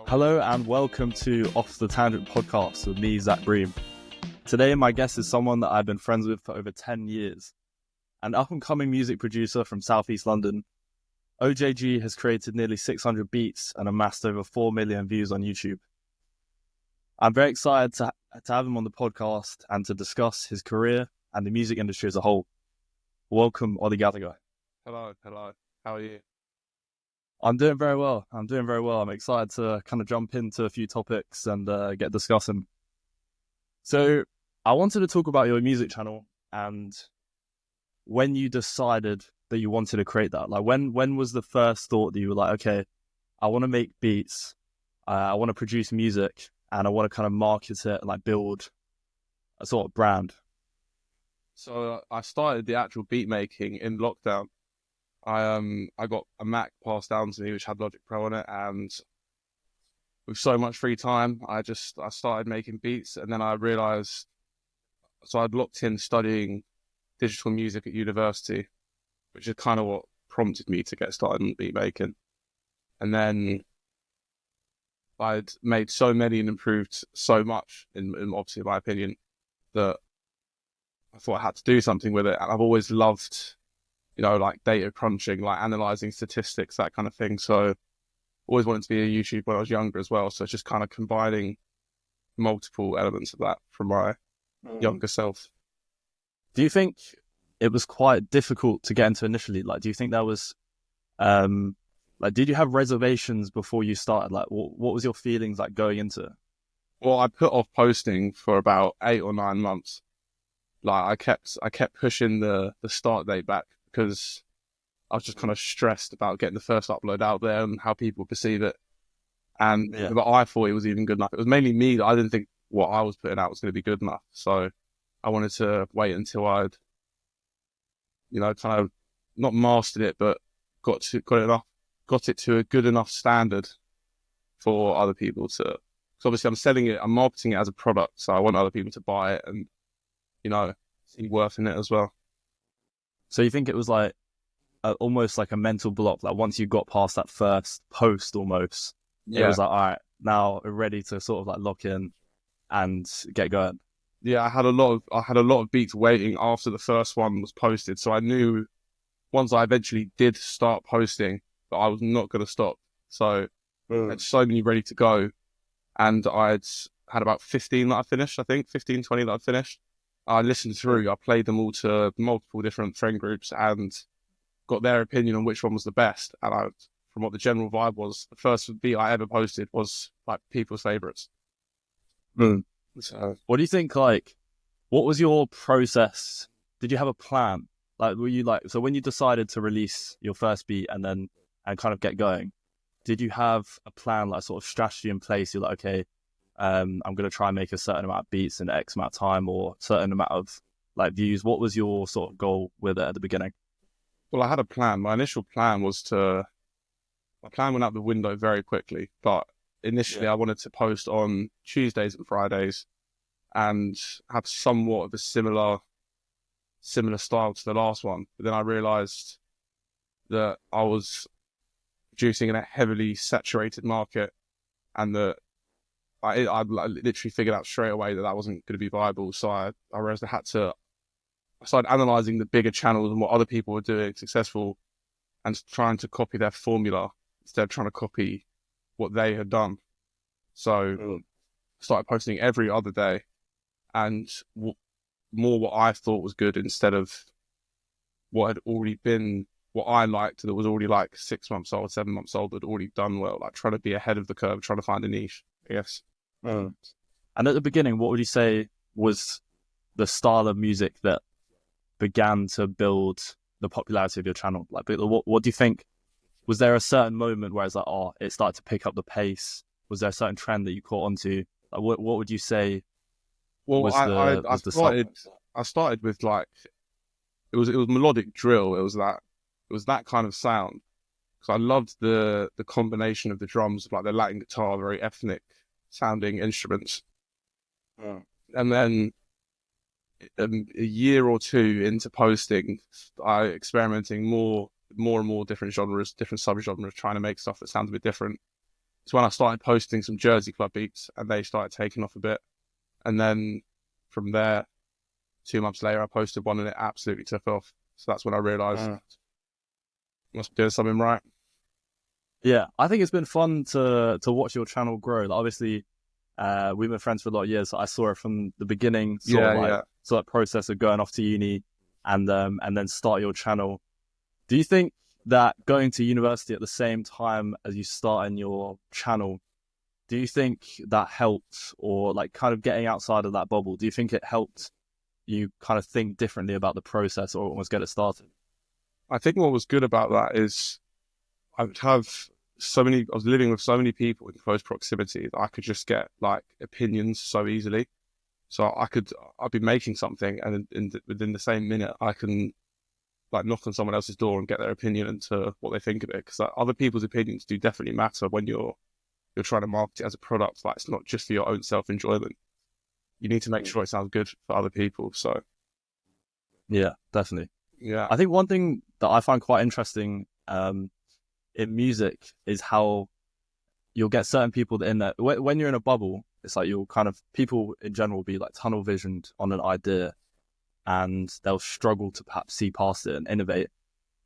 Hello and welcome to Off the Tangent podcast with me, Zak Bream. Today my guest is someone that I've been friends with for over 10 years. An up-and-coming music producer from Southeast London. OJG has created nearly 600 beats and amassed over 4 million views on YouTube. I'm very excited to have him on the podcast and to discuss his career and the music industry as a whole. Welcome, Ollie Gallagher. Hello. How are you? I'm doing very well. I'm excited to kind of jump into a few topics and get discussing. So I wanted to talk about your music channel and when you decided that you wanted to create that. Like when was the first thought that you were like, okay, I want to make beats, I want to produce music, and I want to kind of market it and like build a sort of brand? So I started the actual beat making in lockdown. I got a Mac passed down to me which had Logic Pro on it, and with so much free time I started making beats. And then I realized, so I'd locked in studying digital music at university, which is kind of what prompted me to get started in beat making. And then I'd made so many and improved so much in obviously in my opinion that I thought I had to do something with it. And I've always loved, like data crunching, like analyzing statistics, that kind of thing. So always wanted to be a YouTuber when I was younger as well. So it's just kind of combining multiple elements of that from my younger self. Do you think it was quite difficult to get into initially? Like, do you think that was, did you have reservations before you started? Like, what was your feelings like going into it? Well, I put off posting for about 8 or 9 months. Like I kept pushing the start date back because I was just kind of stressed about getting the first upload out there and how people perceive it. But I thought it was even good enough. It was mainly me that I didn't think what I was putting out was going to be good enough. So I wanted to wait until I'd, kind of not mastered it, but got it to a good enough standard for other people to. Because obviously I'm marketing it as a product, so I want other people to buy it and, see worth in it as well. So you think it was like almost like a mental block? Like once you got past that first post, almost, It was like, all right, now we're ready to sort of like lock in and get going. Yeah, I had a lot of beats waiting after the first one was posted, so I knew once I eventually did start posting that I was not going to stop. So I had so many ready to go, and I'd had about 15 that I finished. I think 15, 20 that I finished. I listened through, I played them all to multiple different friend groups and got their opinion on which one was the best. And from what the general vibe was, the first beat I ever posted was like people's favorites. So, what do you think? Like, what was your process? Did you have a plan? Like, were you like, so when you decided to release your first beat and kind of get going, did you have a plan, like sort of strategy in place? You're like, okay, I'm going to try and make a certain amount of beats in X amount of time or certain amount of like views. What was your sort of goal with it at the beginning? Well, I had a plan. My initial plan my plan went out the window very quickly, but initially I wanted to post on Tuesdays and Fridays and have somewhat of a similar style to the last one. But then I realized that I was producing in a heavily saturated market and that I literally figured out straight away that wasn't going to be viable. So I realized I started analyzing the bigger channels and what other people were doing successful and trying to copy their formula instead of trying to copy what they had done. So I started posting every other day and more what I thought was good instead of what had already been, what I liked that was already like 6 months old, 7 months old, that had already done well, like trying to be ahead of the curve, trying to find a niche, I guess. And at the beginning, what would you say was the style of music that began to build the popularity of your channel? Like, what do you think? Was there a certain moment where it's like, it started to pick up the pace? Was there a certain trend that you caught onto? Like, what would you say? Well, I started with like it was melodic drill. It was that kind of sound. because I loved the combination of the drums, like the Latin guitar, very ethnic sounding instruments. Yeah. And then a year or two into posting, I experimenting more and more different genres, different subgenres, trying to make stuff that sounds a bit different. it's when I started posting some Jersey club beats, and they started taking off a bit. And then from there, 2 months later, I posted one and it absolutely took off. So that's when I realised I must be doing something right. Yeah, I think it's been fun to watch your channel grow. Like, obviously, we've been friends for a lot of years. So I saw it from the beginning, sort of process of going off to uni, and then start your channel. Do you think that going to university at the same time as you starting your channel, do you think that helped, or like kind of getting outside of that bubble? Do you think it helped you kind of think differently about the process or almost get it started? I think what was good about that is I was living with so many people in close proximity that I could just get like opinions so easily. So I'd be making something, and within the same minute, I can like knock on someone else's door and get their opinion into what they think of it. Because like, other people's opinions do definitely matter when you're trying to market it as a product. Like, it's not just for your own self-enjoyment. You need to make sure it sounds good for other people. So Yeah, definitely. yeah, I think one thing that I find quite interesting in music is how you'll get certain people that in there, when you're in a bubble, it's like you'll kind of, people in general will be like tunnel visioned on an idea, and they'll struggle to perhaps see past it and innovate.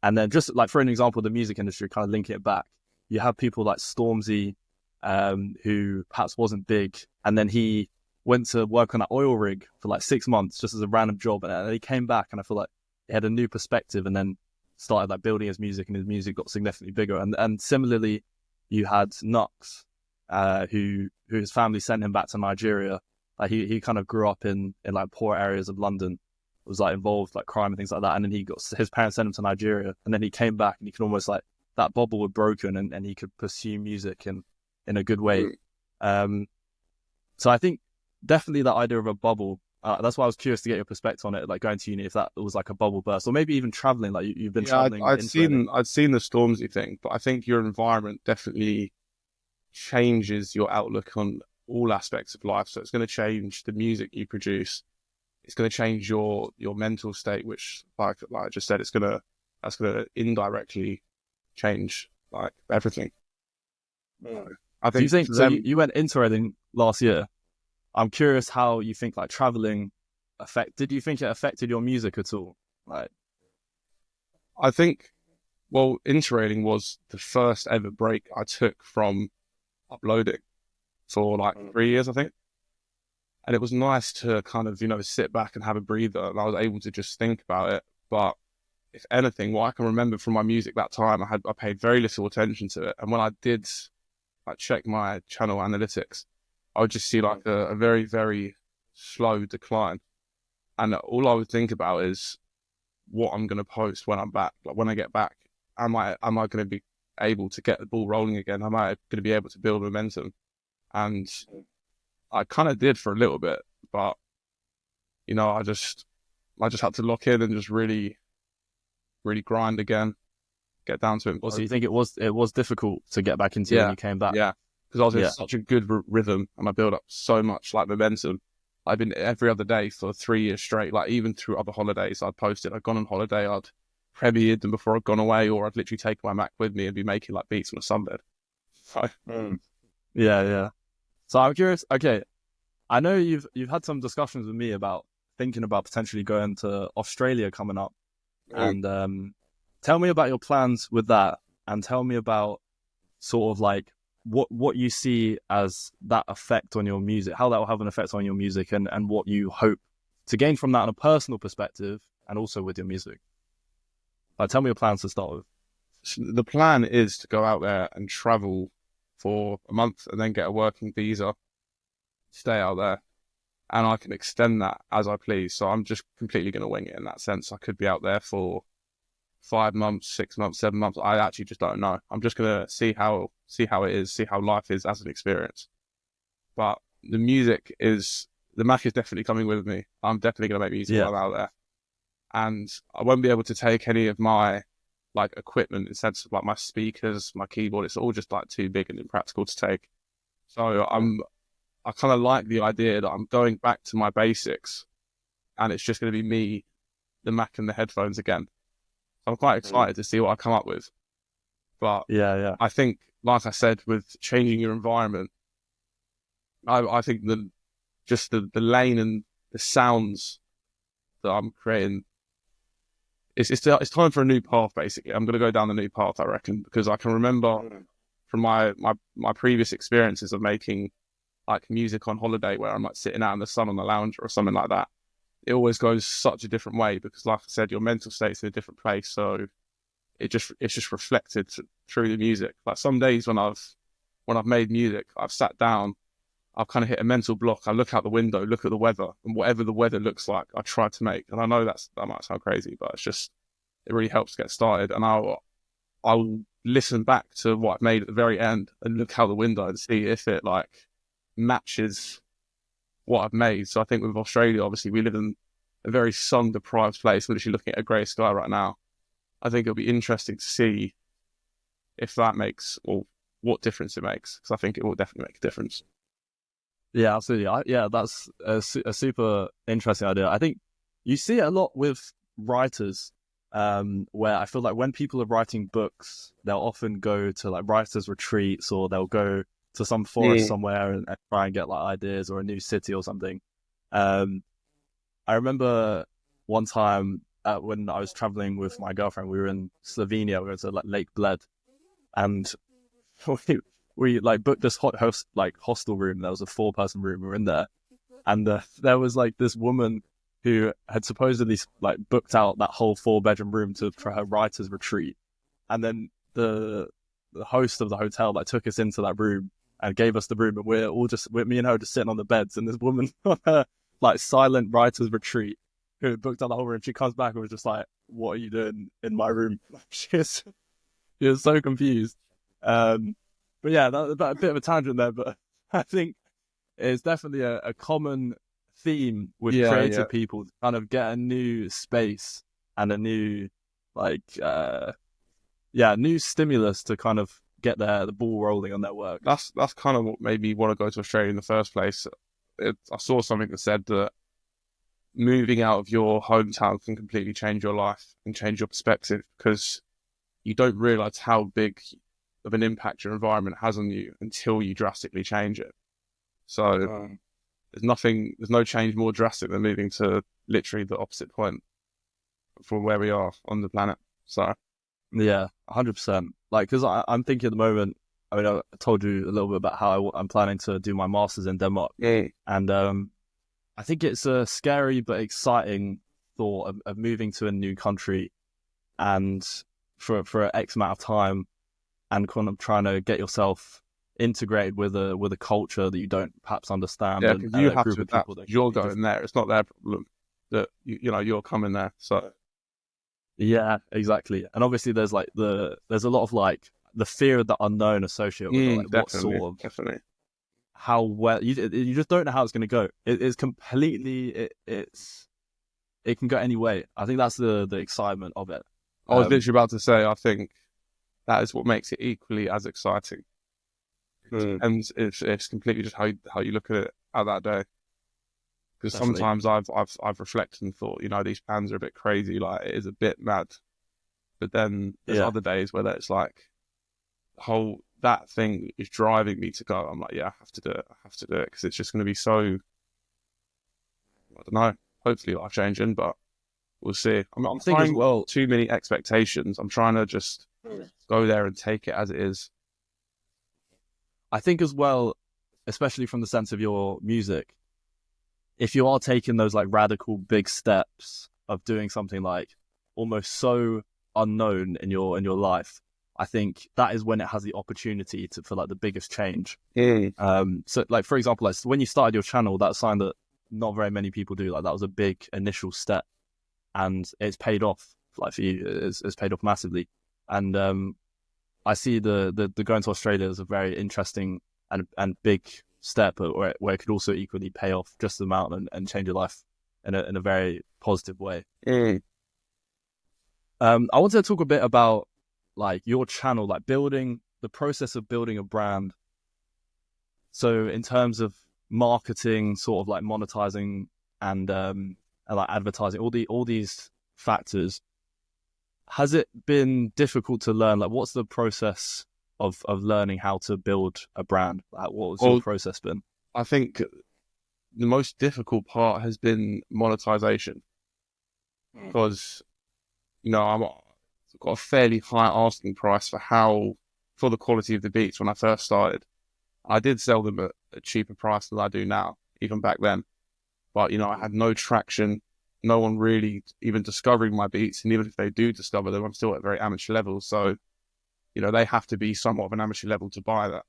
And then, just like for an example, the music industry, kind of linking it back, you have people like Stormzy, who perhaps wasn't big, and then he went to work on that oil rig for like 6 months just as a random job, and then he came back, and I feel like he had a new perspective, and then started like building his music, and his music got significantly bigger. And similarly, you had Nux, who his family sent him back to Nigeria. Like he kind of grew up in like poor areas of London, was like involved like crime and things like that, and then his parents sent him to Nigeria, and then he came back, and he could almost like, that bubble was broken, and he could pursue music in a good way. So I think definitely that idea of a bubble. That's why I was curious to get your perspective on it, like going to uni, if that was like a bubble burst, or maybe even traveling. Like you've been traveling. I'd seen the Stormzy thing, but I think your environment definitely changes your outlook on all aspects of life. So it's going to change the music you produce. It's going to change your mental state, which, like I just said, that's going to indirectly change like everything. I think. Do you think so? You went into it last year. I'm curious how you think like traveling did you think it affected your music at all? Like, I think, well, interrailing was the first ever break I took from uploading for like 3 years, I think. And it was nice to kind of, sit back and have a breather, and I was able to just think about it. But if anything, what I can remember from my music that time, I paid very little attention to it. And when I did like check my channel analytics, I would just see like a very, very slow decline. And all I would think about is what I'm going to post when I'm back. Like when I get back, am I going to be able to get the ball rolling again? Am I going to be able to build momentum? And I kind of did for a little bit, but I just had to lock in and just really, really grind again, get down to it. So you think it was difficult to get back into when you came back? Yeah, because I was in such a good rhythm, and I built up so much like momentum. I've been every other day for 3 years straight. Like even through other holidays, I'd posted. I'd gone on holiday, I'd premiered them before I'd gone away, or I'd literally take my Mac with me and be making like beats on a sunbed. So, yeah. So I'm curious. Okay, I know you've had some discussions with me about thinking about potentially going to Australia coming up, and tell me about your plans with that, and tell me about sort of like what you see as that effect on your music, how that will have an effect on your music, and what you hope to gain from that on a personal perspective and also with your music. Tell me your plans to start with. So the plan is to go out there and travel for a month and then get a working visa, stay out there, and I can extend that as I please. So I'm just completely going to wing it in that sense. I could be out there for 5 months, 6 months, 7 months. I actually just don't know. I'm just going to see how it is, see how life is as an experience. But the Mac is definitely coming with me. I'm definitely going to make music while I'm out there. And I won't be able to take any of my like equipment in the sense of like my speakers, my keyboard. It's all just like too big and impractical to take. So I kind of like the idea that I'm going back to my basics, and it's just going to be me, the Mac and the headphones again. I'm quite excited to see what I come up with. But yeah, I think like I said, with changing your environment, I think the lane and the sounds that I'm creating, it's time for a new path. Basically, I'm going to go down the new path, I reckon, because I can remember from my previous experiences of making like music on holiday, where I'm like sitting out in the sun on the lounge or something like that. It always goes such a different way because, like I said, your mental state's in a different place, so it's just reflected through the music. Like some days when I've made music, I've sat down, I've kind of hit a mental block. I look out the window, look at the weather, and whatever the weather looks like, I try to make. And I know that might sound crazy, but it really helps get started. And I'll listen back to what I've made at the very end and look out the window and see if it like matches what I've made. So I think with Australia, obviously we live in a very sun deprived place. We're literally looking at a grey sky right now. I think it'll be interesting to see if that makes, or what difference it makes, because I think it will definitely make a difference. Yeah, absolutely. That's a super interesting idea. I think you see it a lot with writers, where I feel like when people are writing books, they'll often go to like writers' retreats, or they'll go to some forest somewhere and try and get like ideas, or a new city or something. I remember one time when I was traveling with my girlfriend, we were in Slovenia. We went to like Lake Bled, and we like booked this hostel room. There was a 4-person room. We were in there, and there was like this woman who had supposedly like booked out that whole 4-bedroom room for her writer's retreat, and then the host of the hotel like took us into that room and gave us the room, and me and her just sitting on the beds, and this woman on her like silent writer's retreat who had booked out the whole room, she comes back and was just like, "What are you doing in my room?" She was so confused. But yeah, that's a bit of a tangent there, but I think it's definitely a common theme with creative people to kind of get a new space and a new new stimulus to kind of get the ball rolling on their work. That's kind of what made me want to go to Australia in the first place. I saw something that said that moving out of your hometown can completely change your life and change your perspective, because you don't realise how big of an impact your environment has on you until you drastically change it. So there's no change more drastic than moving to literally the opposite point from where we are on the planet. So yeah, 100%. Like, because I'm thinking at the moment, I mean, I told you a little bit about how I'm planning to do my master's in Denmark. And I think it's a scary but exciting thought of moving to a new country and for an X amount of time, and kind of trying to get yourself integrated with a culture that you don't perhaps understand. Yeah, and you have to adapt. You're going there. It's not their problem that you're coming there. So yeah, exactly. And obviously there's a lot of like the fear of the unknown associated with it, like what sort of definitely how well you just don't know how it's going to go. It's completely it can go any way. I think that's the excitement of it. I was literally about to say, I think that is what makes it equally as exciting. And it's completely just how you look at it at that day. Because sometimes I've reflected and thought, these plans are a bit crazy, like it is a bit mad. But then there's other days where it's like that thing is driving me to go. I'm like, yeah, I have to do it because it's just going to be so, I don't know, hopefully life changing, but we'll see. I'm thinking as well, too many expectations. I'm trying to just go there and take it as it is. I think as well, especially from the sense of your music, if you are taking those like radical big steps of doing something like almost so unknown in your life, I think that is when it has the opportunity for like the biggest change. So like, for example, like when you started your channel, that's something that not very many people do. Like that was a big initial step, and it's paid off. Like for you, it's paid off massively. And I see the going to Australia as a very interesting and big step where it could also equally pay off just the amount and change your life in a very positive way. I wanted to talk a bit about like your channel, like the process of building a brand. So in terms of marketing, sort of like monetizing and like advertising, all these factors, has it been difficult to learn? Like, what's the process of learning how to build a brand? Like, what was your Well, process been? I think the most difficult part has been monetization because, I've got a fairly high asking price for the quality of the beats when I first started. I did sell them at a cheaper price than I do now, even back then. But, I had no traction, no one really even discovering my beats. And even if they do discover them, I'm still at very amateur levels. So, they have to be somewhat of an amateur level to buy that.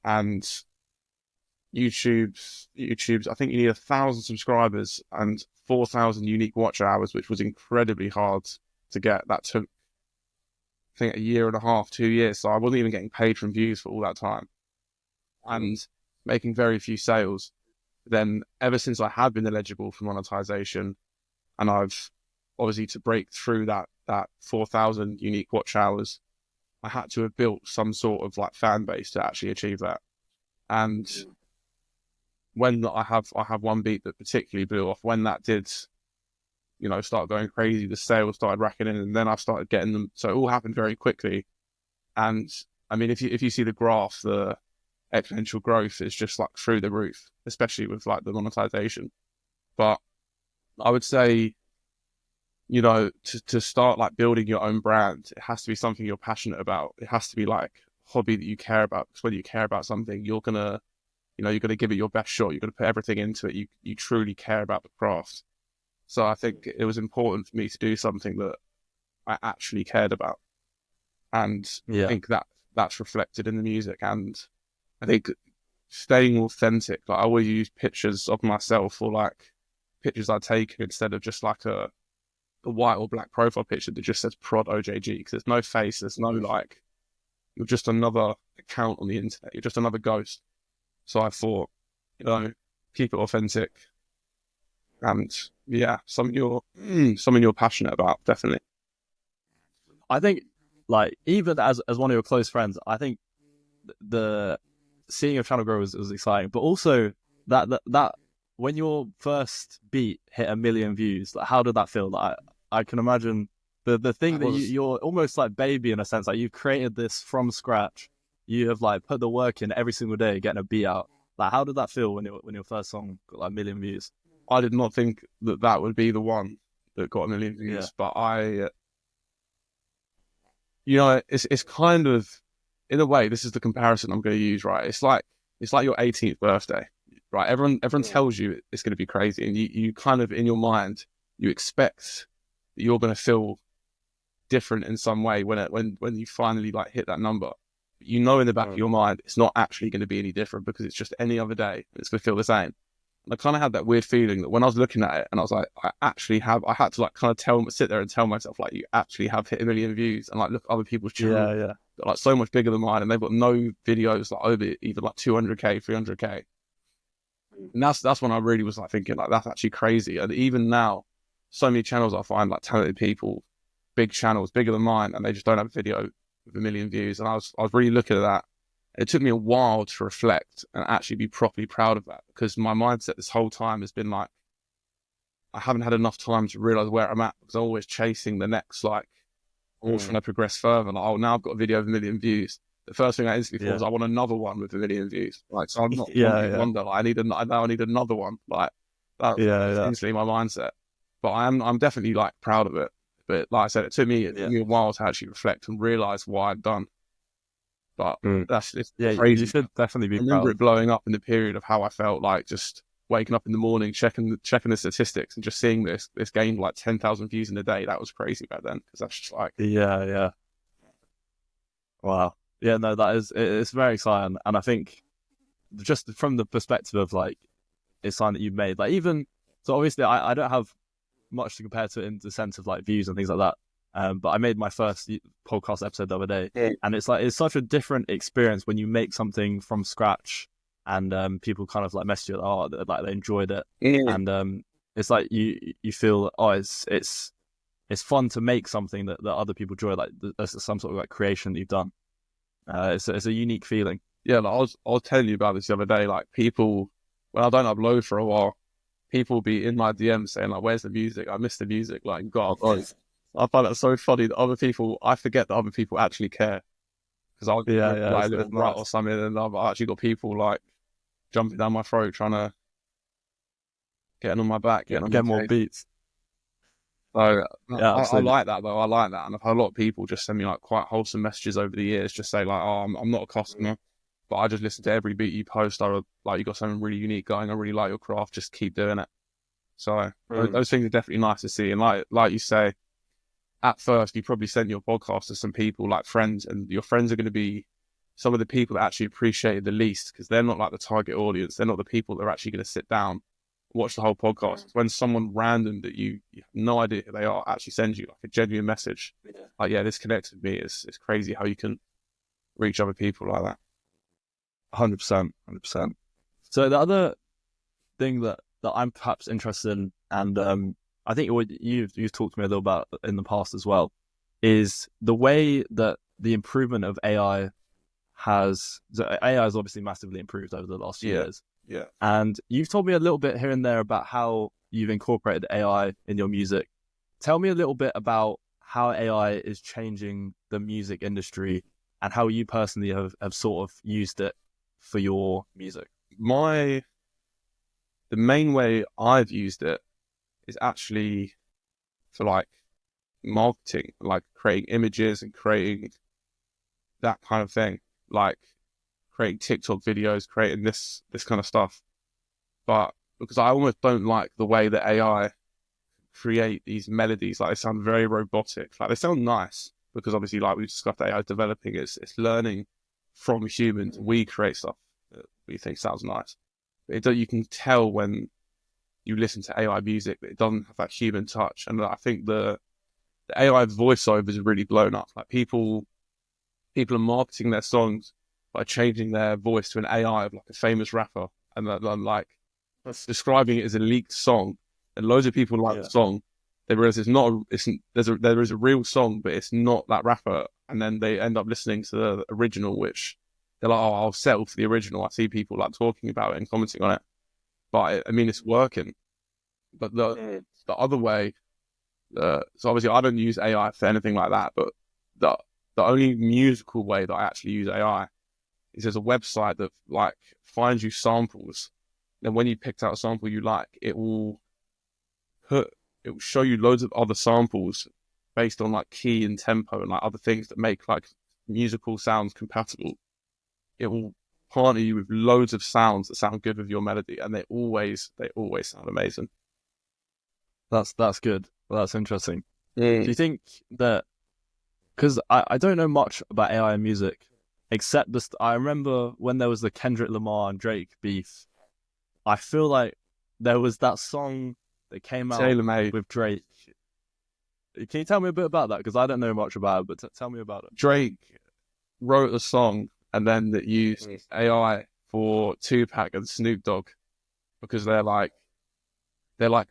And YouTube's, I think you need 1,000 subscribers and 4,000 unique watch hours, which was incredibly hard to get. That took, I think, 1.5 years, 2 years. So I wasn't even getting paid from views for all that time and making very few sales. Then ever since I have been eligible for monetization, and I've obviously to break through that 4,000 unique watch hours, I had to have built some sort of like fan base to actually achieve that. And when I have one beat that particularly blew off, when that did, start going crazy, the sales started racking in, and then I started getting them. So it all happened very quickly. And I mean, if you see the graph, the exponential growth is just like through the roof, especially with like the monetization. But I would say, to start like building your own brand, it has to be something you're passionate about. It has to be like a hobby that you care about, because when you care about something, you're gonna give it your best shot. You're gonna put everything into it. You truly care about the craft. So I think it was important for me to do something that I actually cared about. And I think that's reflected in the music. And I think staying authentic, like I always use pictures of myself or like pictures I take instead of just like a white or black profile picture that just says prod OJG, because there's no face, there's no like, you're just another account on the internet, you're just another ghost. So I thought, keep it authentic and something you're passionate about, definitely. I think, like, even as one of your close friends, I think the seeing your channel grow was exciting, but also that when your first beat hit 1 million views, like, how did that feel? Like, I can imagine the thing that you're almost like baby in a sense, like you've created this from scratch. You have like put the work in every single day, getting a beat out. Like, how did that feel when your first song got like 1 million views? I did not think that would be the one that got 1 million views, but it's kind of, in a way, this is the comparison I'm going to use, right? It's like your 18th birthday, right? Everyone tells you it's going to be crazy, and you kind of, in your mind, you expect that you're going to feel different in some way when you finally like hit that number. But in the back of your mind, it's not actually going to be any different, because it's just any other day. It's going to feel the same. And I kind of had that weird feeling that when I was looking at it, and I was like, I had to like kind of sit there and tell myself, like, you actually have hit 1 million views, and like look at other people's channels that are like so much bigger than mine, and they've got no videos like over even like 200k, 300k. And that's when I really was like thinking, like, that's actually crazy. And even now, so many channels I find, like talented people, big channels, bigger than mine, and they just don't have a video with 1 million views. And I was really looking at that. It took me a while to reflect and actually be properly proud of that, because my mindset this whole time has been like, I haven't had enough time to realize where I'm at, because I'm always chasing the next, like, always trying to progress further. Like, now I've got a video of 1 million views. The first thing I instantly thought was, I want another one with 1 million views. Like, so I'm not wonder, like, I need another one. Like, that's instantly my mindset. But I'm definitely like proud of it. But like I said, it took me a while to actually reflect and realize what I'd done. But it's crazy. You should definitely be I remember proud. it blowing up in the period of how I felt, like just waking up in the morning, checking the statistics, and just seeing this gained like 10,000 views in a day. That was crazy back then, because that's just like wow. Yeah, no, it's very exciting. And I think just from the perspective of like, it's something that you've made, like, even so obviously I don't have much to compare to it in the sense of like views and things like that. But I made my first podcast episode the other day, and it's such a different experience when you make something from scratch, and people kind of like message you, like they enjoyed it, and it's like you feel, it's fun to make something that other people enjoy, like there's some sort of like creation that you've done. It's a unique feeling. Yeah, like I was telling you about this the other day. Like, people, when I don't upload for a while, people will be in my DMs saying like, "Where's the music? I miss the music." Like, God, I find that so funny that I forget that other people actually care. because I'll Yeah, like a it's little rut nice. or something, and I've actually got people like jumping down my throat trying to getting on my back, getting on my Get more case. beats. So Yeah, I absolutely. like that though. I like that, and I've had a lot of people just send me like quite wholesome messages over the years, just say like, "Oh, I'm not a customer, but I just listen to every beat you post. Like you got something really unique going. I really like your craft. Just keep doing it." So those things are definitely nice to see. And like you say, at first you probably sent your podcast to some people like friends, and your friends are going to be some of the people that actually appreciate it the least, because they're not like the target audience. They're not the people that are actually going to sit down watch the whole podcast. When someone random that you have no idea who they are actually sends you like a genuine message, like, yeah, this connects with me. It's crazy how you can reach other people like that. 100%, 100%. So the other thing that I'm perhaps interested in, and I think what you've talked to me a little about in the past as well, is the way that the improvement of AI has obviously massively improved over the last few years. Yeah. And you've told me a little bit here and there about how you've incorporated AI in your music. Tell me a little bit about how AI is changing the music industry and how you personally have sort of used it for your music. The main way I've used it is actually for like marketing, like creating images and creating that kind of thing, like creating TikTok videos, creating this kind of stuff. But because I almost don't like the way that AI create these melodies, like they sound very robotic. Like they sound nice because obviously, like we discussed, AI is developing, it's learning from humans. We create stuff that we think sounds nice. But you can tell when you listen to AI music that it doesn't have that human touch. And I think the AI voiceover is really blown up. Like people are marketing their songs by changing their voice to an AI of like a famous rapper, and like describing it as a leaked song. And loads of people like the song. They realize there is a real song, but it's not that rapper. And then they end up listening to the original, which they're like, "Oh, I'll settle for the original." I see people like talking about it and commenting on it, but I mean, it's working. But the other way, so obviously I don't use AI for anything like that. But the only musical way that I actually use AI is there's a website that like finds you samples. And when you picked out a sample you like, it will show you loads of other samples based on like key and tempo and like other things that make like musical sounds compatible. It will partner you with loads of sounds that sound good with your melody, and they always sound amazing. That's good. Well, that's interesting. Do you think that, because I don't know much about AI and music, except this, I remember when there was the Kendrick Lamar and Drake beef, I feel like there was that song that came out Tailor-made with Drake. Can you tell me a bit about that? Because I don't know much about it, but tell me about it. Drake wrote a song and then that used AI for Tupac and Snoop Dogg because they're like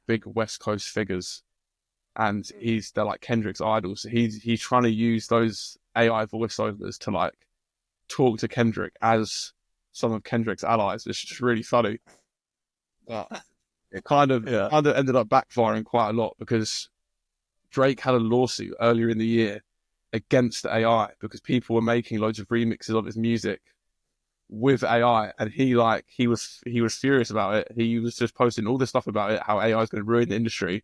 big West Coast figures, and they're like Kendrick's idols. So he's trying to use those AI voiceovers to like talk to Kendrick as some of Kendrick's allies. It's just really funny. But it kind of ended up backfiring quite a lot because Drake had a lawsuit earlier in the year against the AI because people were making loads of remixes of his music with AI, and he was furious about it. He was just posting all this stuff about it, how AI is going to ruin the industry,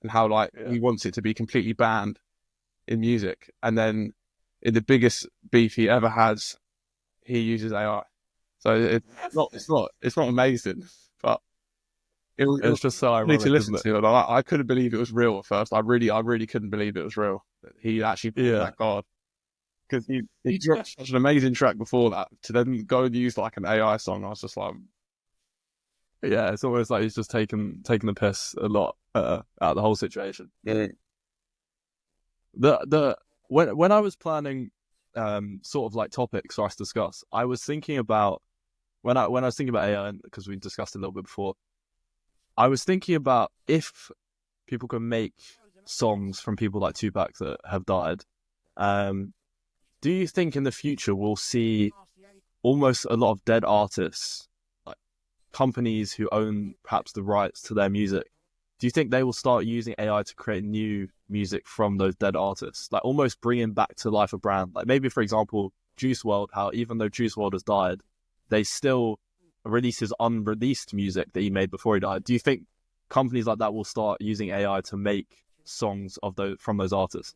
and how he wants it to be completely banned in music. And then in the biggest beef he ever has, he uses AI. So it's not amazing, but It's just so need to ironic, listen isn't it? to it. I couldn't believe it was real at first. I really couldn't believe it was real. That he actually pulled that card, because he dropped such an amazing track before that to then go and use like an AI song. I was just like, Yeah, it's almost like he's just taking the piss a lot out of the whole situation. yeah, When I was planning sort of like topics for us to discuss, I was thinking about when I was thinking about AI, because we discussed it a little bit before. I was thinking about if people can make songs from people like Tupac that have died. Do you think in the future we'll see almost a lot of dead artists, like companies who own perhaps the rights to their music? Do you think they will start using AI to create new music from those dead artists, like almost bringing back to life a brand? Like maybe, for example, Juice WRLD, how even though Juice WRLD has died, they still release his unreleased music that he made before he died. Do you think companies like that will start using AI to make songs of those from those artists?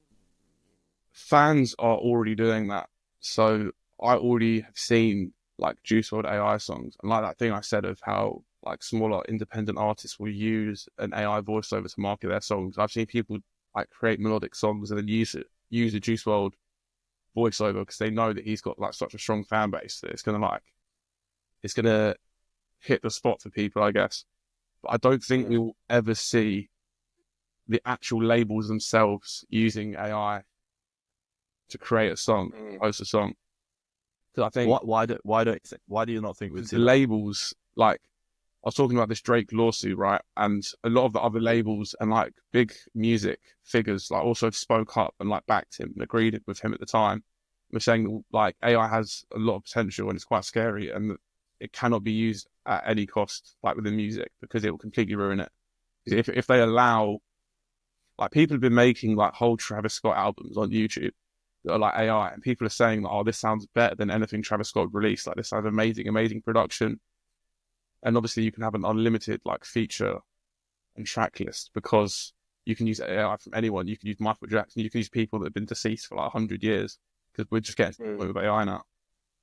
Fans are already doing that. So I already have seen like Juice WRLD AI songs, and like that thing I said of how like smaller independent artists will use an AI voiceover to market their songs. I've seen people like create melodic songs and then use a Juice WRLD voiceover because they know that he's got like such a strong fan base that it's gonna hit the spot for people, I guess. But I don't think we will ever see the actual labels themselves using AI to create a song, post a song. So I think Why do you not think we'd see the that? labels, like I was talking about this Drake lawsuit, right? And a lot of the other labels and like big music figures like also spoke up and like backed him and agreed with him at the time. We're saying that like AI has a lot of potential and it's quite scary and it cannot be used at any cost, like within music, because it will completely ruin it. If they allow, like people have been making like whole Travis Scott albums on YouTube that are like AI, and people are saying, oh, this sounds better than anything Travis Scott released. Like this sounds amazing, amazing production. And obviously you can have an unlimited like feature and track list because you can use AI from anyone. You can use Michael Jackson. You can use people that have been deceased for like 100 years because we're just getting to the point with AI now.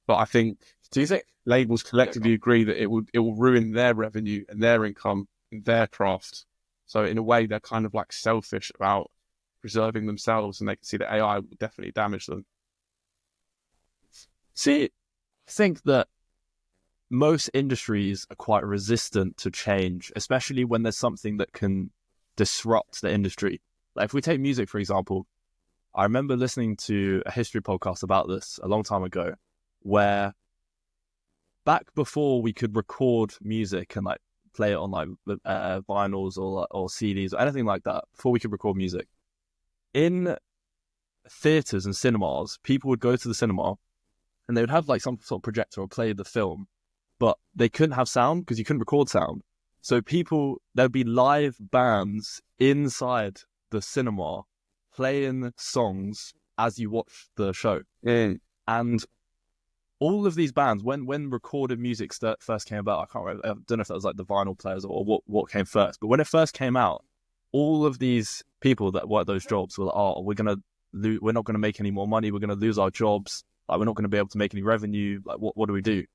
But I think, Do you think labels collectively agree that it will ruin their revenue and their income and their craft. So in a way, they're kind of like selfish about preserving themselves, and they can see that AI will definitely damage them. See, I think that most industries are quite resistant to change, especially when there's something that can disrupt the industry. Like if we take music, for example, I remember listening to a history podcast about this a long time ago, where back before we could record music and like play it on like vinyls or CDs or anything like that, before we could record music, in theaters and cinemas, people would go to the cinema and they would have like some sort of projector or play the film, but they couldn't have sound because you couldn't record sound. So there'd be live bands inside the cinema playing songs as you watch the show. And all of these bands, when recorded music first came about, I don't know if that was like the vinyl players or what came first, but when it first came out, all of these people that worked those jobs were like, oh, we're not gonna make any more money, we're gonna lose our jobs, like we're not gonna be able to make any revenue, like what do we do?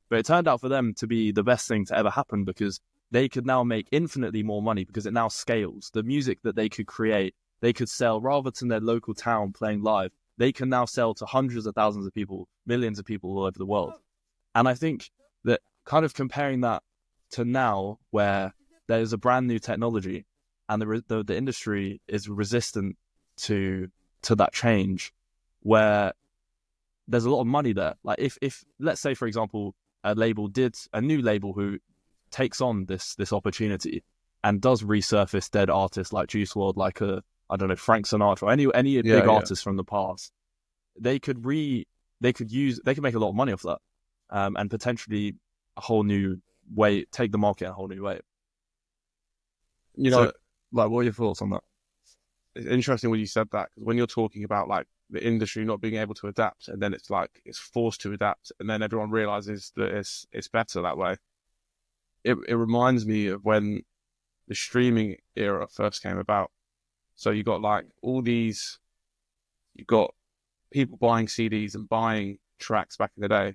But it turned out for them to be the best thing to ever happen because they could now make infinitely more money because it now scales. The music that they could create, they could sell rather than their local town playing live. They can now sell to hundreds of thousands of people, millions of people all over the world. And I think that kind of comparing that to now, where there's a brand new technology and the industry is resistant to that change, where there's a lot of money there. Like if let's say, for example, a new label who takes on this opportunity and does resurface dead artists like Juice WRLD, like I don't know, Frank Sinatra, or any big artists from the past, they could make a lot of money off that, and potentially a whole new way, take the market a whole new way. You know, So, like, what are your thoughts on that? it's interesting when you said that, because when you're talking about like the industry not being able to adapt, and then it's like it's forced to adapt, and then everyone realizes that it's better that way. It reminds me of when the streaming era first came about. So you got like you got people buying CDs and buying tracks back in the day.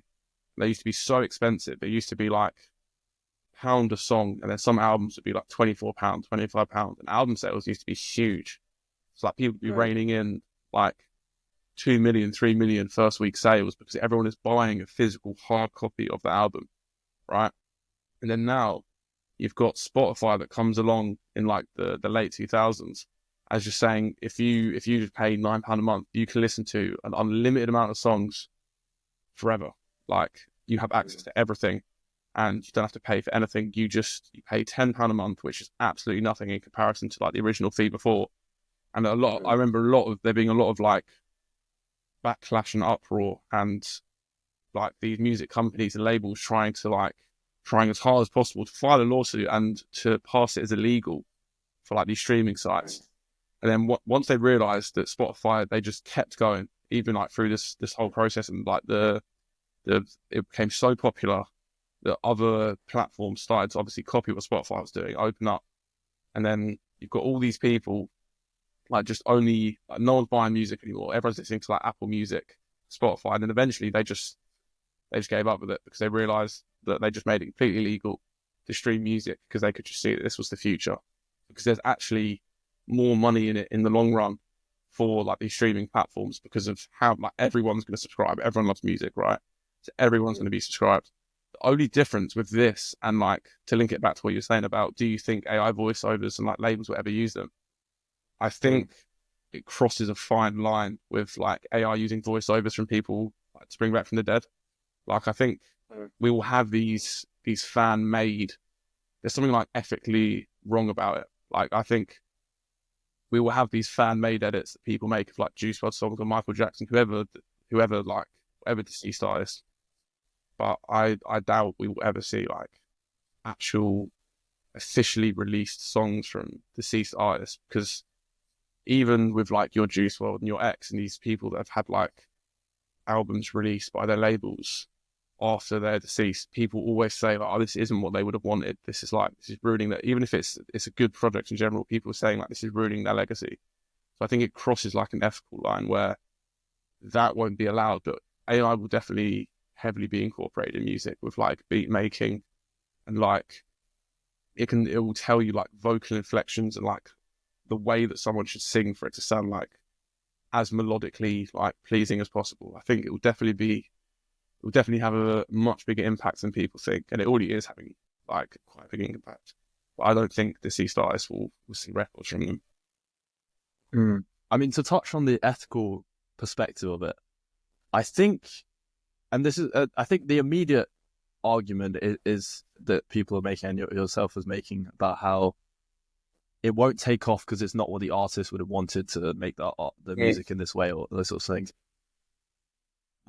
They used to be so expensive. They used to be like £1 a song, and then some albums would be like £24, £25, and album sales used to be huge. It's like people would be reining in like 2 million, 3 million first week sales because everyone is buying a physical hard copy of the album, right? And then now you've got Spotify that comes along in like the late 2000s as just saying, if you just pay £9 a month, you can listen to an unlimited amount of songs forever. Like you have access to everything and you don't have to pay for anything. You pay £10 a month, which is absolutely nothing in comparison to like the original fee before. And I remember there being a lot of like backlash and uproar, and like these music companies and labels trying as hard as possible to file a lawsuit and to pass it as illegal for like these streaming sites. And then once they realized that Spotify, they just kept going. even like through this whole process, and like it became so popular that other platforms started to obviously copy what Spotify was doing, open up, and then you've got all these people like just only like, no one's buying music anymore. Everyone's listening to like Apple Music, Spotify, and then eventually they just gave up with it because they realized that they just made it completely illegal to stream music because they could just see that this was the future, because there's actually more money in it in the long run for like these streaming platforms because of how like everyone's going to subscribe. Everyone loves music, right? So everyone's going to be subscribed. The only difference with this, and like to link it back to what you're saying about, do you think AI voiceovers and like labels will ever use them? I think it crosses a fine line with like AI using voiceovers from people like, to bring back from the dead. Like I think we will have these fan made. There's something like ethically wrong about it. Like I think we will have these fan made edits that people make of like Juice WRLD songs or Michael Jackson, whoever deceased artist. But I doubt we will ever see like actual officially released songs from deceased artists, because even with like your Juice WRLD and your X and these people that have had like albums released by their labels after they're deceased, people always say like, oh, this isn't what they would have wanted. This is ruining that. Even if it's a good project in general, people are saying like this is ruining their legacy. So I think it crosses like an ethical line where that won't be allowed, but AI will definitely heavily be incorporated in music with like beat making, and like it will tell you like vocal inflections and like the way that someone should sing for it to sound like as melodically like pleasing as possible. I think it will definitely have a much bigger impact than people think, and it already is having like quite a big impact. But I don't think deceased artists will see records from them. I mean, to touch on the ethical perspective of it, I think, and this is, I think the immediate argument is that people are making, and yourself was making, about how it won't take off because it's not what the artist would have wanted to make the music in this way, or those sorts of things.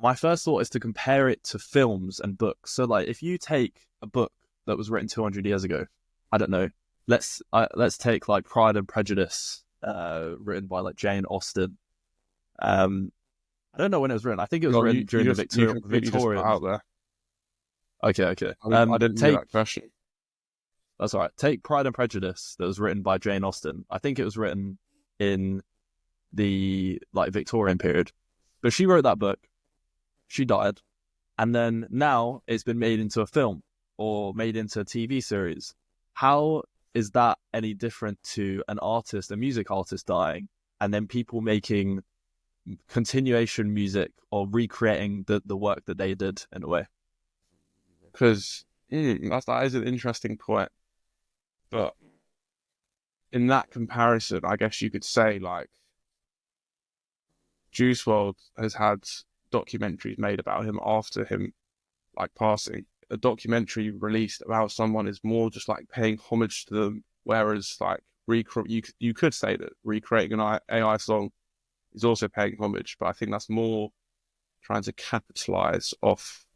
My first thought is to compare it to films and books. So, like, if you take a book that was written 200 years ago, I don't know, let's take like Pride and Prejudice, written by like Jane Austen. I don't know when it was written. I think it was written during the Victorian. Out there. Okay. I didn't hear that question. That's all right. Take Pride and Prejudice, that was written by Jane Austen. I think it was written in the like Victorian period, but she wrote that book. She died, and then now it's been made into a film or made into a TV series. How is that any different to an artist, a music artist dying, and then people making continuation music or recreating the work that they did in a way? Because that is an interesting point. But in that comparison, I guess you could say like Juice WRLD has had documentaries made about him after him like passing. A documentary released about someone is more just like paying homage to them, whereas like you could say that recreating an AI song is also paying homage, but I think that's more trying to capitalize off.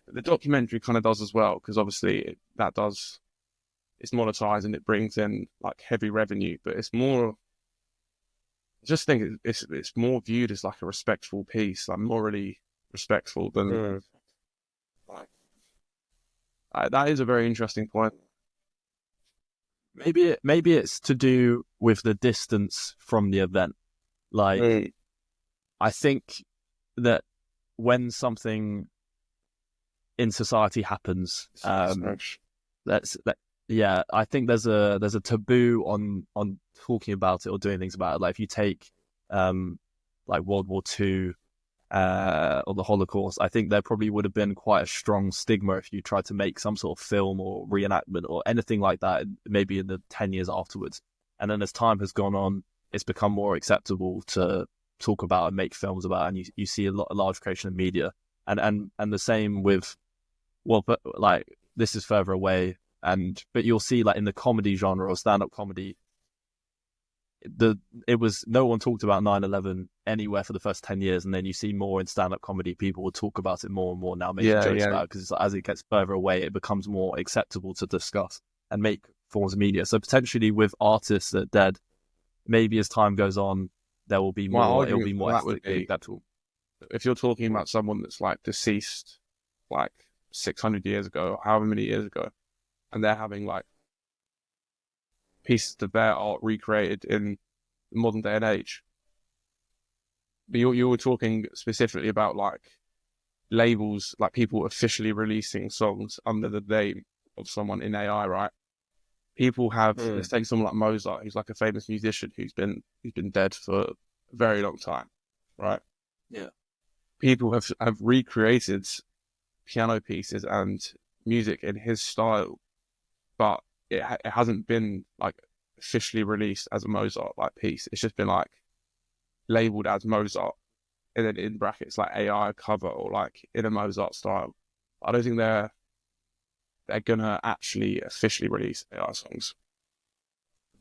The documentary kind of does as well, because obviously it's monetized and it brings in like heavy revenue, but it's more, I just think it's more viewed as like a respectful piece, like morally respectful than that is a very interesting point. Maybe it's to do with the distance from the event. Like, I think that when something in society happens, I think there's a taboo on talking about it or doing things about it. Like if you take like World War II or the Holocaust, I think there probably would have been quite a strong stigma if you tried to make some sort of film or reenactment or anything like that, maybe in the 10 years afterwards. And then as time has gone on, it's become more acceptable to talk about and make films about, and you see a large creation of media. And the same with, well, but like this is further away, but you'll see like in the comedy genre or stand-up comedy, no one talked about 9/11 anywhere for the first 10 years, and then you see more in stand-up comedy. People will talk about it more and more now, making jokes about it, because as it gets further away, it becomes more acceptable to discuss and make forms of media. So potentially with artists that are dead, maybe as time goes on, there will be My more. It'll argument be for more that would ethically be, acceptable. if you're talking about someone that's like deceased, like 600 years ago, or however many years ago, and they're having like pieces of their art recreated in the modern day and age. But you were talking specifically about like labels, like people officially releasing songs under the name of someone in AI, right? People have, let's take someone like Mozart, who's like a famous musician who's been dead for a very long time, right? Yeah. People have recreated piano pieces and music in his style, but it hasn't been like officially released as a Mozart like piece. It's just been like labeled as Mozart, and then in brackets like AI cover or like in a Mozart style. I don't think they're gonna actually officially release AI songs.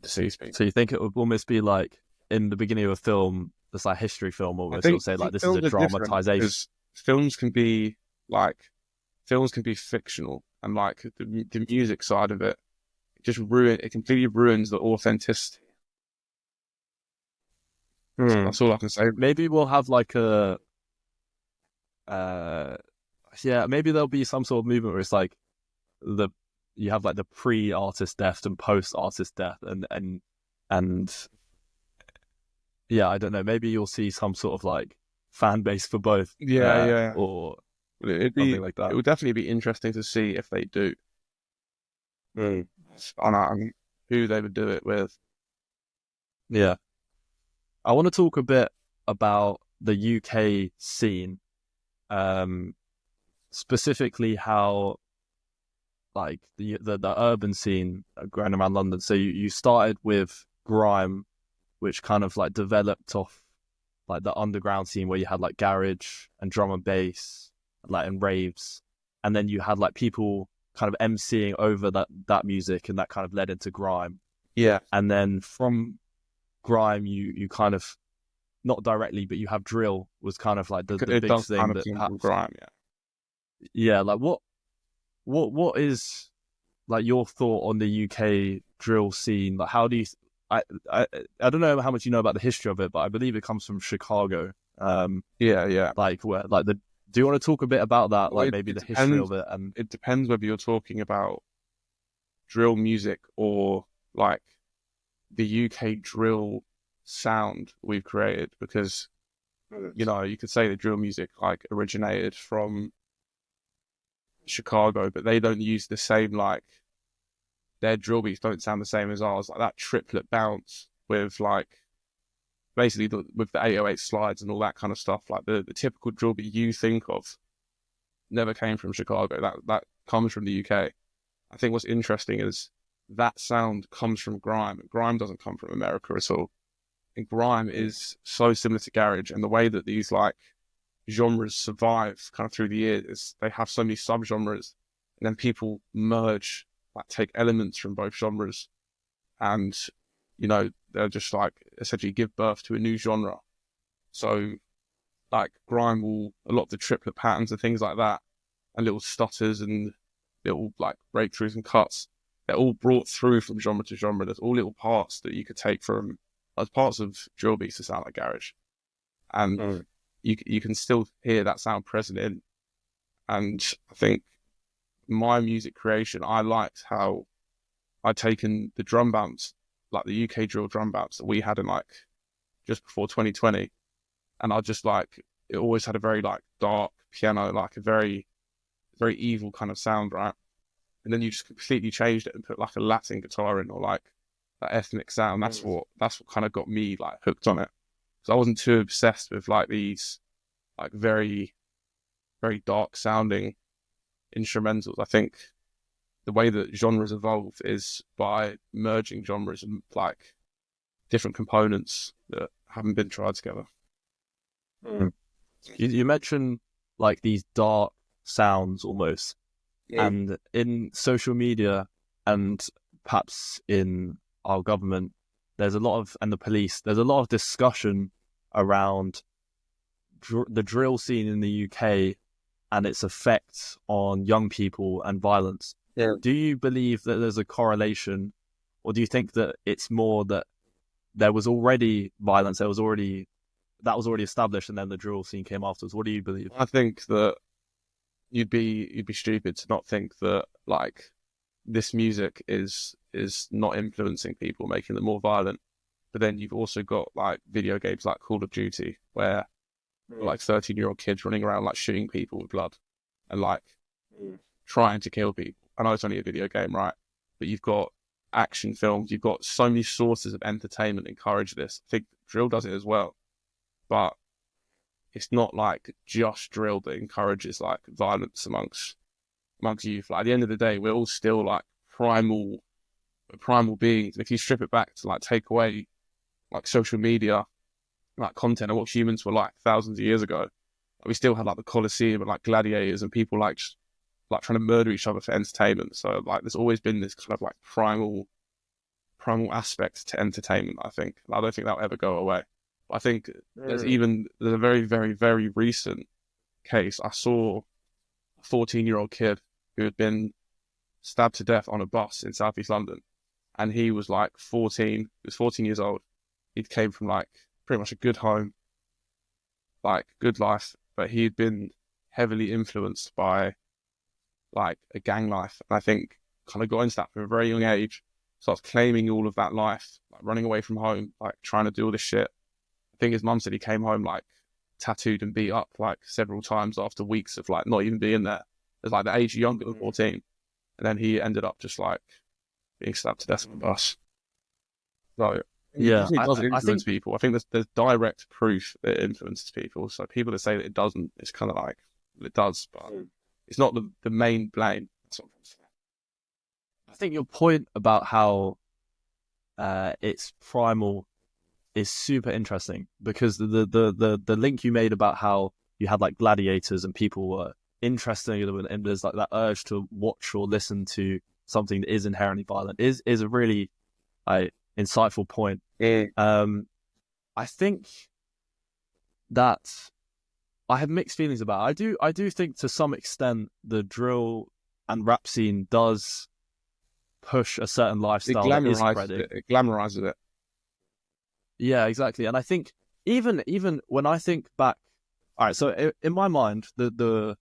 Deceased people. So you think it would almost be like in the beginning of a film, it's like a history film almost. It'll say like this is a dramatization. Because films can be fictional, and like the music side of it completely ruins the authenticity. That's all I can say. Maybe we'll have like maybe there'll be some sort of movement where it's like you have like the pre-artist death and post-artist death, and yeah, I don't know. Maybe you'll see some sort of like fan base for both. Yeah. Or something like that. It would definitely be interesting to see if they do. On who they would do it with. Yeah. I want to talk a bit about the UK scene, specifically how like the urban scene going around London. So you started with grime, which kind of like developed off like the underground scene where you had like garage and drum and bass, like and raves, and then you had like people kind of emceeing over that music, and that kind of led into grime. Yeah. And then from grime, you kind of, not directly, but you have drill was kind of like the big thing kind of that from grime. yeah, like what is like your thought on the UK drill scene? Like, how do you? I don't know how much you know about the history of it, but I believe it comes from Chicago. Yeah. Like where like the. Do you want to talk a bit about that? Well, Like maybe the history of it, and it depends whether you're talking about drill music or like the UK drill sound we've created, because you could say the drill music like originated from Chicago, but they don't use the same, like their drill beats don't sound the same as ours. Like that triplet bounce with like basically with the 808 slides and all that kind of stuff. Like the typical drill beat you think of never came from Chicago. That comes from the UK. I think what's interesting is that sound comes from grime. Grime doesn't come from America at all. And grime is so similar to garage, and the way that these like genres survive kind of through the years is they have so many subgenres, and then people merge, like take elements from both genres, and they'll just like essentially give birth to a new genre. So like grime will, a lot of the triplet patterns and things like that, and little stutters and little like breakthroughs and cuts, they're all brought through from genre to genre. There's all little parts that you could take from as parts of drill beats to sound like garage, and you can still hear that sound present in. And I think my music creation, I liked how I'd taken the drum bounce, like the UK drill drum bounce that we had in like just before 2020, and I just like, it always had a very like dark piano, like a very, very evil kind of sound, right? And then you just completely changed it and put like a Latin guitar in, or like that ethnic sound. That's what kind of got me like hooked on it. So I wasn't too obsessed with like these like very, very dark sounding instrumentals. I think the way that genres evolve is by merging genres and like different components that haven't been tried together. You mentioned like these dark sounds almost, and in social media and perhaps in our government, there's a lot of, and the police, there's a lot of discussion around the drill scene in the UK and its effects on young people and violence. Do you believe that there's a correlation, or do you think that it's more that there was already violence, that was already established, and then the drill scene came afterwards? What do you believe? I think that you'd be stupid to not think that like this music is not influencing people, making them more violent. But then you've also got like video games like Call of Duty, where like 13-year-old kids running around like shooting people with blood and like trying to kill people. I know it's only a video game, right? But you've got action films, you've got so many sources of entertainment encourage this. I think drill does it as well, but it's not like just drill that encourages like violence amongst youth. Like at the end of the day, we're all still like primal beings. And if you strip it back to like take away like social media, like content of what humans were like thousands of years ago, we still had like the Colosseum and like gladiators and people like just like trying to murder each other for entertainment. So like there's always been this kind of like primal aspect to entertainment. I think I don't think that'll ever go away. But I think there's a very, very, very recent case. I saw a 14-year-old kid who had been stabbed to death on a bus in southeast London, and he was like 14. He was 14 years old. He came from like pretty much a good home, like good life, but he had been heavily influenced by like a gang life. And I think kind of got into that from a very young age, starts claiming all of that life, like running away from home, like trying to do all this shit. I think his mum said he came home like tattooed and beat up like several times after weeks of like not even being there. It's like the age younger than 14. And then he ended up just like being stabbed to death on the bus. So Yeah, it does influence I think people. I think there's direct proof that it influences people. So people that say that it doesn't, it's kind of like, well, it does, but it's not the main blame. That's what I'm saying. I think your point about how it's primal is super interesting, because the link you made about how you had like gladiators and people were interested in, and there's like that urge to watch or listen to something that is inherently violent is a really insightful point. I think that I have mixed feelings about it. I do think to some extent the drill and rap scene does push a certain lifestyle that is spreading. It glamorizes it. Yeah, exactly. And I think even when I think back, all right, so in my mind, the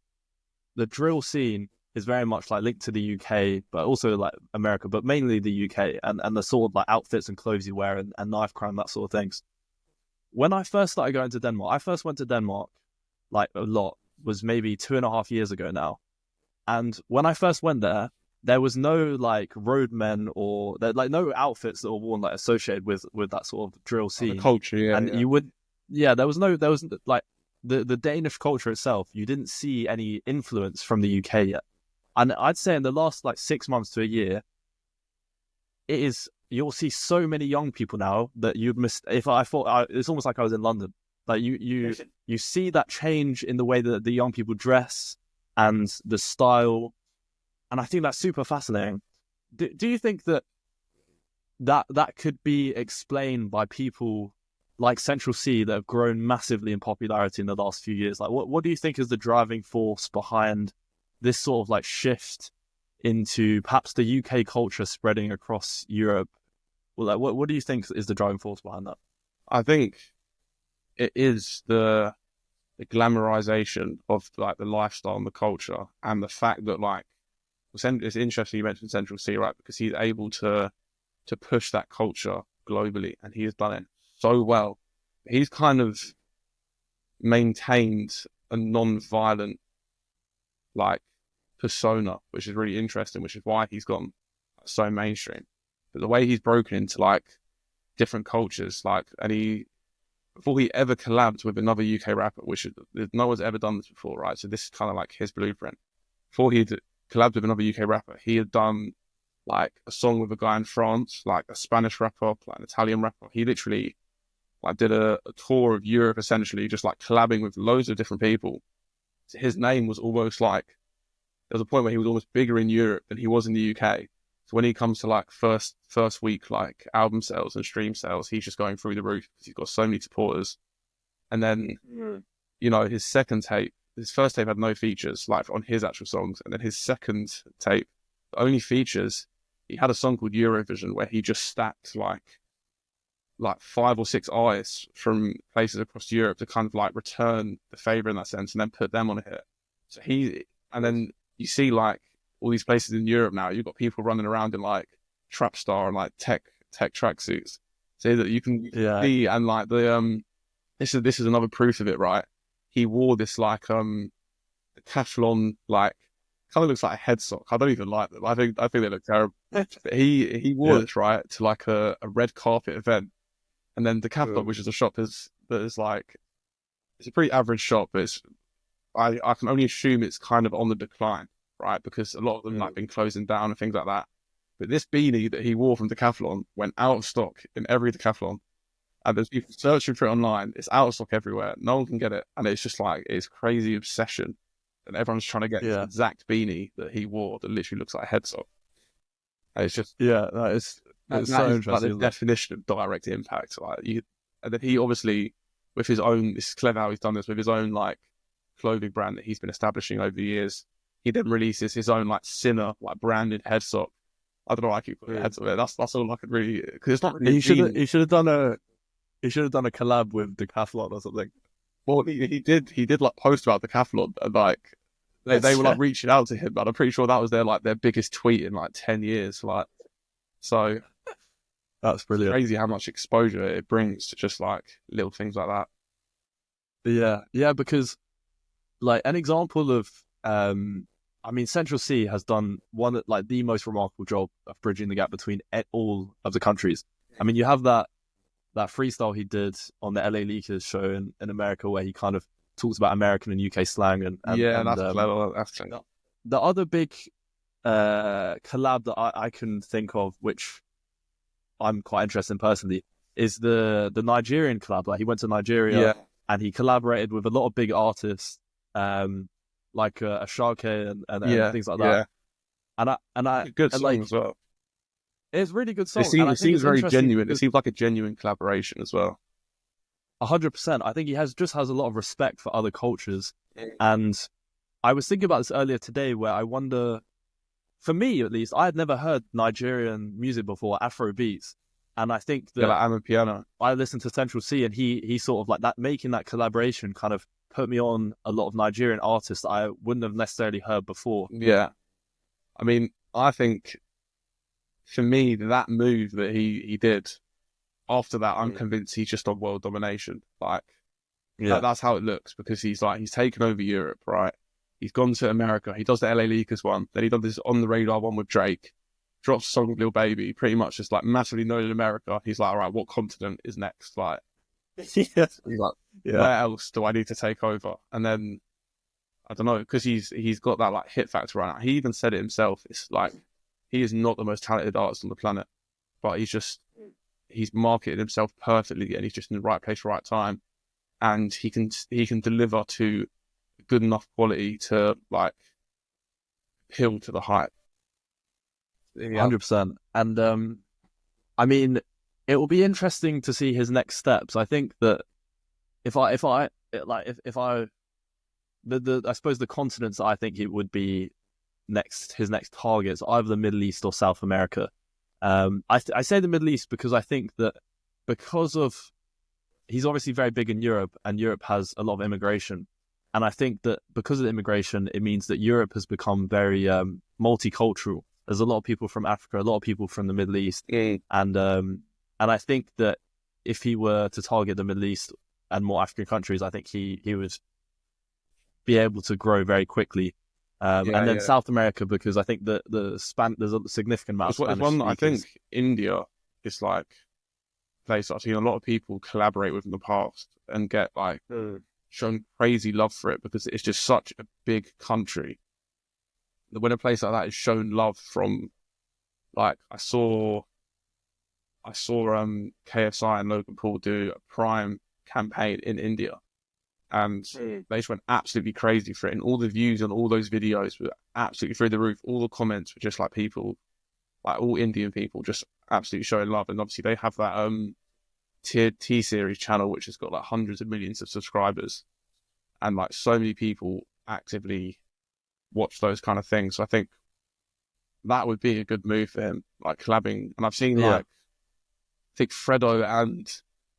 drill scene is very much like linked to the UK, but also like America, but mainly the UK, and the sort of like outfits and clothes you wear and knife crime, that sort of things. When I first started going to Denmark, I first went to Denmark like a lot, was maybe 2.5 years ago now. And when I first went there was no like roadmen or like no outfits that were worn like associated with that sort of drill scene. The culture, yeah. And yeah. you would, there was like the Danish culture itself. You didn't see any influence from the UK yet. And I'd say in the last like 6 months to a year, you'll see so many young people now that you'd miss. If I thought it's almost like I was in London. Like you see that change in the way that the young people dress and the style. And I think that's super fascinating. Do you think that could be explained by people like Central Cee that have grown massively in popularity in the last few years? Like, what do you think is the driving force behind this sort of like shift into perhaps the UK culture spreading across Europe? Well, like, what do you think is the driving force behind that? I think it is the glamorization of like the lifestyle and the culture, and the fact that like, it's interesting you mentioned Central Cee, right? Because he's able to push that culture globally, and he has done it so well. He's kind of maintained a non-violent like persona, which is really interesting, which is why he's gone so mainstream. But the way he's broken into like different cultures, like, and before he ever collabed with another UK rapper, which no one's ever done this before, right? So this is kind of like his blueprint. Before he collabed with another UK rapper, he had done like a song with a guy in France, like a Spanish rapper, like an Italian rapper. He literally like did a tour of Europe, essentially just like collabing with loads of different people. So his name was almost like, there was a point where he was almost bigger in Europe than he was in the UK. So when he comes to like first week like album sales and stream sales, he's just going through the roof because he's got so many supporters. And then you know, his first tape had no features like on his actual songs, and then his second tape, the only features, he had a song called Eurovision where he just stacked like like 5 or 6 artists from places across Europe to kind of like return the favor in that sense, and then put them on a hit. So and then you see like all these places in Europe now, you've got people running around in like trap star and like tech tracksuits, so that you can see. And like this is another proof of it, right? He wore this like Teflon, like, kind of looks like a head sock. I don't even like them. I think they look terrible. But he wore this, right, to like a red carpet event, and then Decathlon, which is a shop that is like, it's a pretty average shop, but I can only assume it's kind of on the decline, right? Because a lot of them like been closing down and things like that. But this beanie that he wore from Decathlon went out of stock in every Decathlon. And there's people searching for it online. It's out of stock everywhere. No one can get it. And it's just like, it's crazy obsession. And everyone's trying to get this exact beanie that he wore that literally looks like a head sock. And it's just... It's so interesting. Like the definition of direct impact. Like and then he obviously, with his own... This is clever how he's done this, with his own like clothing brand that he's been establishing over the years. He then releases his own like Sinner, like branded head sock. I don't know why I keep putting heads on it. That's all I could really... Because it's not really... He should have done a collab with Decathlon or something. Well, he did like post about Decathlon, and like they were like reaching out to him, but I'm pretty sure that was their biggest tweet in like 10 years. Like, so that's brilliant. It's crazy how much exposure it brings to just like little things like that. Yeah, because like an example of I mean, Central Cee has done one like the most remarkable job of bridging the gap between all of the countries. I mean, you have that freestyle he did on the LA Leakers show in America, where he kind of talks about American and UK slang and that's clever. That's clever. The other big collab that I can think of, which I'm quite interested in personally, is the Nigerian collab. Like, he went to Nigeria and he collaborated with a lot of big artists, like Ashake and things like that. And I good song as well. It's a really good song. It seems very genuine. It seems like a genuine collaboration as well. 100%. I think he has a lot of respect for other cultures. And I was thinking about this earlier today, where I wonder, for me at least, I had never heard Nigerian music before, Afro beats. And I think that like Amapiano. I listened to Central Cee, and he sort of like that, making that collaboration kind of put me on a lot of Nigerian artists that I wouldn't have necessarily heard before. Yeah. I mean, I think, for me, that move that he did, after that, I'm convinced he's just on world domination. Like, that's how it looks, because he's taken over Europe, right? He's gone to America. He does the LA Leakers one. Then he does this On the Radar one with Drake. Drops a song with Lil Baby. Pretty much just like massively known in America. He's like, all right, what continent is next? Like, he's like, where else do I need to take over? And then, I don't know, because he's got that like hit factor right now. He even said it himself. It's like, he is not the most talented artist on the planet, but he's marketed himself perfectly, and he's just in the right place, right time, and he can deliver to good enough quality to like appeal to the hype. 100%. And I mean, it will be interesting to see his next steps. I think that I suppose the continents I think it would be his next targets, either the Middle East or South America. I say the Middle East because I think that he's obviously very big in Europe, and Europe has a lot of immigration. And I think that because of the immigration, it means that Europe has become very multicultural. There's a lot of people from Africa, a lot of people from the Middle East. And I think that if he were to target the Middle East and more African countries, I think he would be able to grow very quickly. And then South America, because I think that there's a significant amount of Spanish speakers. One that I think speakers. India is like a place I've seen a lot of people collaborate with in the past and get like shown crazy love for it, because it's just such a big country. When a place like that is shown love from, like, I saw KSI and Logan Paul do a Prime campaign in India. And they just went absolutely crazy for it. And all the views on all those videos were absolutely through the roof. All the comments were just like people, like all Indian people, just absolutely showing love. And obviously they have that tiered T-Series channel, which has got like hundreds of millions of subscribers. And like so many people actively watch those kind of things. So I think that would be a good move for him, like collabing. And I've seen like think Fredo and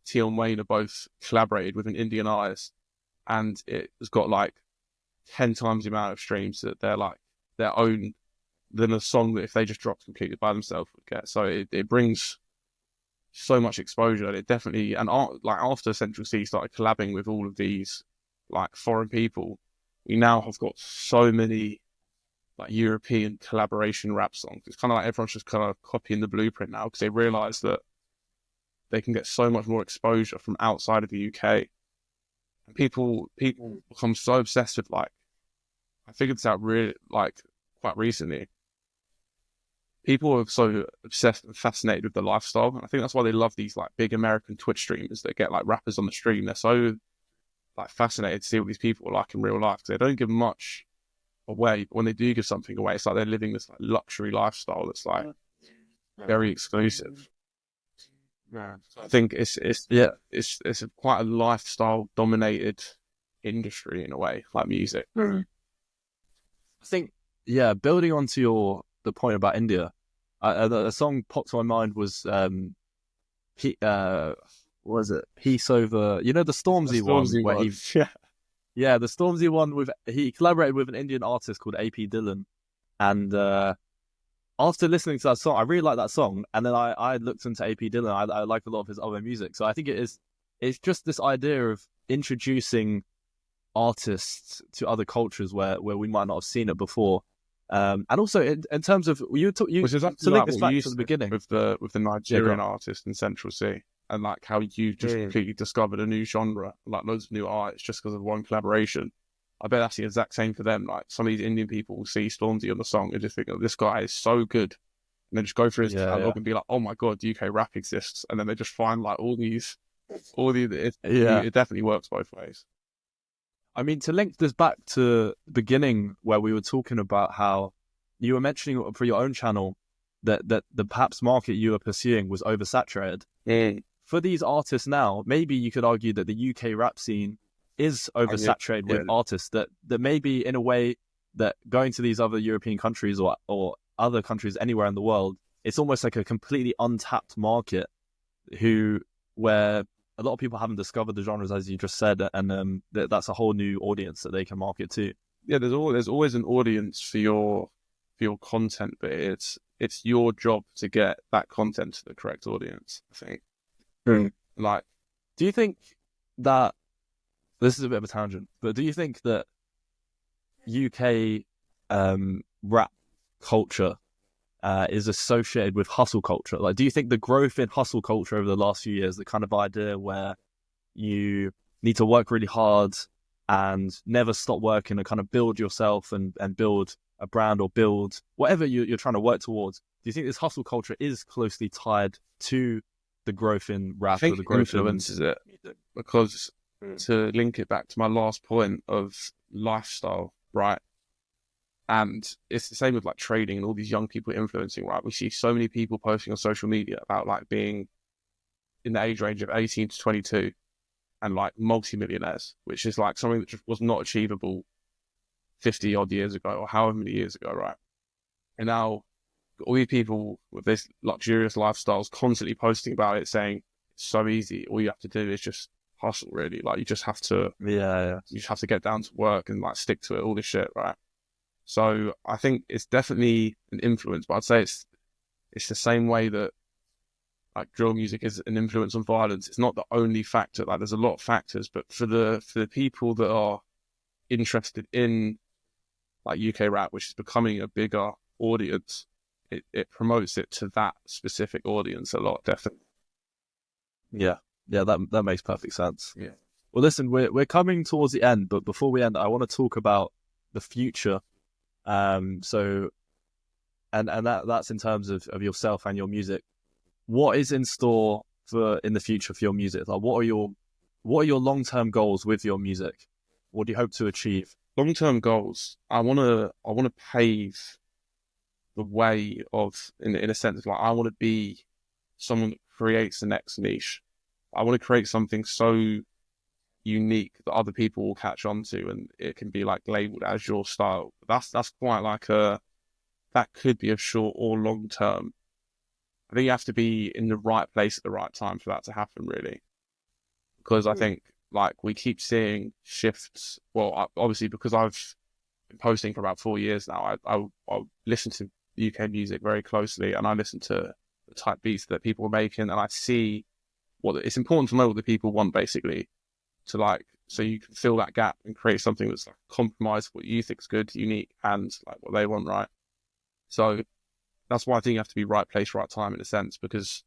Tion Wayne are both collaborated with an Indian artist, and it has got like 10 times the amount of streams that they're like their own than a song that if they just dropped completely by themselves would get. So it brings so much exposure, and it definitely, and like after Central Cee started collabing with all of these like foreign people, we now have got so many like European collaboration rap songs. It's kind of like everyone's just kind of copying the blueprint now because they realise that they can get so much more exposure from outside of the UK. And people become so obsessed with like, I figured this out really like quite recently. People are so obsessed and fascinated with the lifestyle, and I think that's why they love these like big American Twitch streamers that get like rappers on the stream. They're so like fascinated to see what these people are like in real life because they don't give much away. But when they do give something away, it's like they're living this like luxury lifestyle that's like very exclusive. Yeah, so I think it's quite a lifestyle dominated industry in a way, like music. I think, yeah, building onto the point about India, the song popped to my mind was what was it? Peace Over, the Stormzy one where he the Stormzy one with he collaborated with an Indian artist called AP Dylan, and after listening to that song, I really like that song, and then I looked into AP Dylan. I like a lot of his other music, so I think it's just this idea of introducing artists to other cultures where we might not have seen it before. And also in terms of you to link this back to the beginning with the Nigerian artist in Central Cee, and like how you just completely discovered a new genre, like loads of new artists just because of one collaboration. I bet that's the exact same for them. Like some of these Indian people will see Stormzy on the song and just think, oh, this guy is so good, and then just go through his catalog and be like, oh my god, UK rap exists, and then they just find like it definitely works both ways. I mean, to link this back to the beginning where we were talking about how you were mentioning for your own channel that the perhaps market you were pursuing was oversaturated. For these artists now, maybe you could argue that the UK rap scene is oversaturated with artists that maybe in a way that going to these other European countries or other countries anywhere in the world, it's almost like a completely untapped market where a lot of people haven't discovered the genres, as you just said, and that's a whole new audience that they can market to. Yeah, there's always an audience for your content, but it's your job to get that content to the correct audience, I think. Like, do you think that this is a bit of a tangent, but do you think that UK rap culture is associated with hustle culture? Like, do you think the growth in hustle culture over the last few years, the kind of idea where you need to work really hard and never stop working and kind of build yourself and build a brand or build whatever you're trying to work towards, do you think this hustle culture is closely tied to the growth in rap? I think or the growth influences it, because to link it back to my last point of lifestyle, right? And it's the same with like trading and all these young people influencing, right? We see so many people posting on social media about like being in the age range of 18 to 22 and like multi-millionaires, which is like something that just was not achievable 50 odd years ago or however many years ago, right? And now all these people with this luxurious lifestyles constantly posting about it, saying it's so easy. All you have to do is just hustle, really. Like you just have to, you just have to get down to work and like stick to it, all this shit, right? So I think it's definitely an influence, but I'd say it's the same way that like drill music is an influence on violence. It's not the only factor. Like there's a lot of factors, but for the people that are interested in like UK rap, which is becoming a bigger audience, it promotes it to that specific audience a lot, definitely. Yeah, that makes perfect sense. Yeah. Well, listen, we're coming towards the end, but before we end, I want to talk about the future. So, and that's in terms of yourself and your music. What is in store in the future for your music? Like, what are your long-term goals with your music? What do you hope to achieve? Long-term goals. I want to pave the way of, in a sense, like I want to be someone that creates the next niche. I want to create something so unique that other people will catch on to, and it can be like labeled as your style. That's quite like that could be a short or long term I think you have to be in the right place at the right time for that to happen, really. Because I think like we keep seeing shifts. Well, obviously because I've been posting for about 4 years now, I listen to UK music very closely, and I listen to the type beats that people are making, and I see it's important to know what the people want, basically, to like, so you can fill that gap and create something that's like compromise what you think is good, unique, and like what they want, right? So that's why I think you have to be right place, right time in a sense, because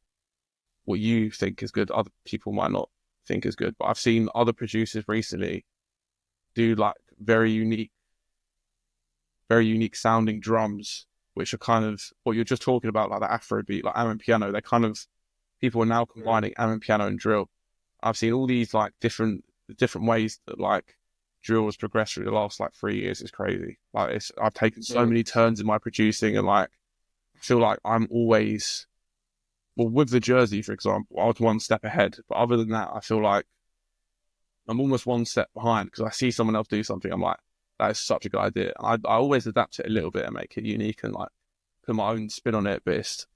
what you think is good, other people might not think is good. But I've seen other producers recently do like very unique sounding drums, which are kind of what you're just talking about, like the Afro beat, like Am piano. They're kind of, people are now combining Am piano and drill. I've seen all these like different ways that like drill has progressed through the last like 3 years. It's crazy. Like I've taken so many turns in my producing, and like I feel like I'm always, well, with the Jersey, for example, I was one step ahead. But other than that, I feel like I'm almost one step behind, because I see someone else do something. I'm like, that is such a good idea. And I always adapt it a little bit and make it unique and like put my own spin on it. But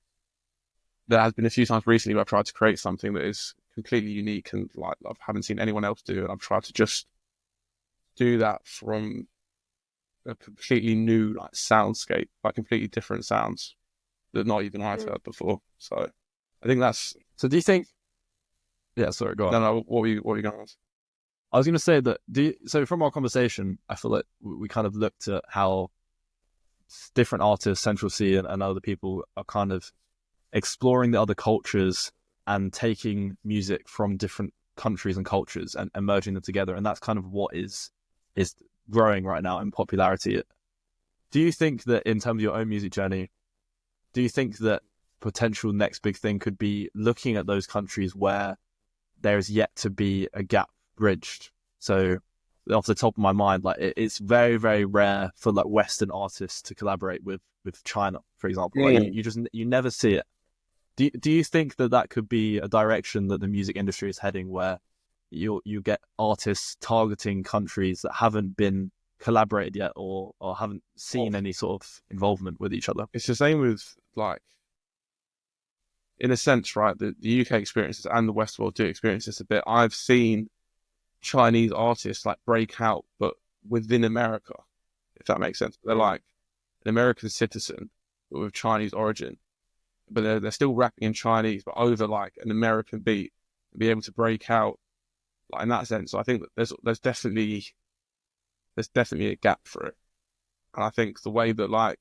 there has been a few times recently where I've tried to create something that is completely unique and like I haven't seen anyone else do. And I've tried to just do that from a completely new like soundscape, like completely different sounds that not even I've heard before. So I think that's. So do you think? Yeah, sorry, go on. No, what were you going to ask? I was going to say that. So from our conversation, I feel like we kind of looked at how different artists, Central Cee and other people, are kind of exploring the other cultures and taking music from different countries and cultures and merging them together, and that's kind of what is growing right now in popularity. Do you think that in terms of your own music journey, do you think that potential next big thing could be looking at those countries where there is yet to be a gap bridged? So off the top of my mind, like it's very, very rare for like Western artists to collaborate with China, for example. Like you never see it. Do you think that could be a direction that the music industry is heading, where you get artists targeting countries that haven't been collaborated yet or haven't seen any sort of involvement with each other? It's the same with like, in a sense, right? The UK experiences and the West world do experience this a bit. I've seen Chinese artists like break out, but within America, if that makes sense. They're like an American citizen, but with Chinese origin, but they're still rapping in Chinese, but over like an American beat, and be able to break out like in that sense. So I think that there's definitely a gap for it, and I think the way that like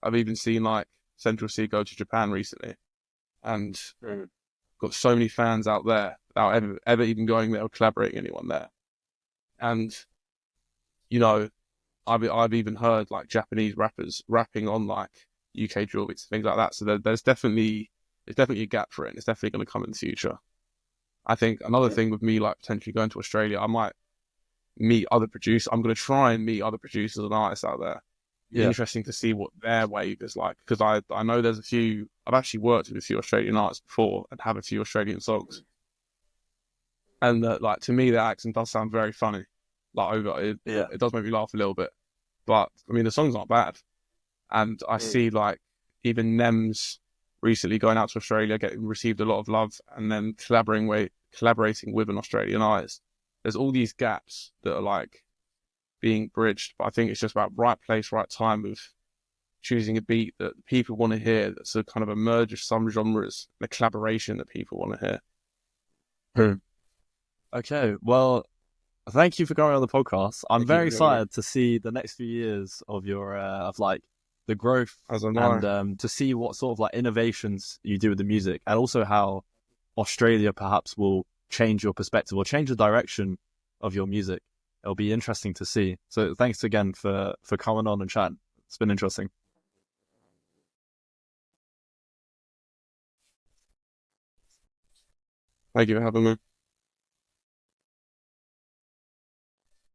I've even seen like Central Cee go to Japan recently, and got so many fans out there without ever even going there or collaborating anyone there. And you know, I've even heard like Japanese rappers rapping on like UK drill beats, things like that. So there's definitely a gap for it, and it's definitely going to come in the future. I think another thing with me like potentially going to Australia, I might meet other producers. I'm going to try and meet other producers and artists out there. Yeah. Interesting to see what their wave is like, because I know there's a few. I've actually worked with a few Australian artists before and have a few Australian songs, and like to me, their accent does sound very funny. Like it does make me laugh a little bit, but I mean the songs aren't bad, and I see like even Nems recently going out to Australia, getting received a lot of love, and then collaborating with an Australian artist. There's all these gaps that are like being bridged, but I think it's just about right place, right time with choosing a beat that people want to hear, that's a kind of a merge of some genres, the collaboration that people want to hear. Okay, well, thank you for going on the podcast. I'm very excited to see the next few years of your of like the growth and to see what sort of like innovations you do with the music, and also how Australia perhaps will change your perspective or change the direction of your music. It'll be interesting to see. So thanks again for coming on and chatting. It's been interesting. Thank you for having me.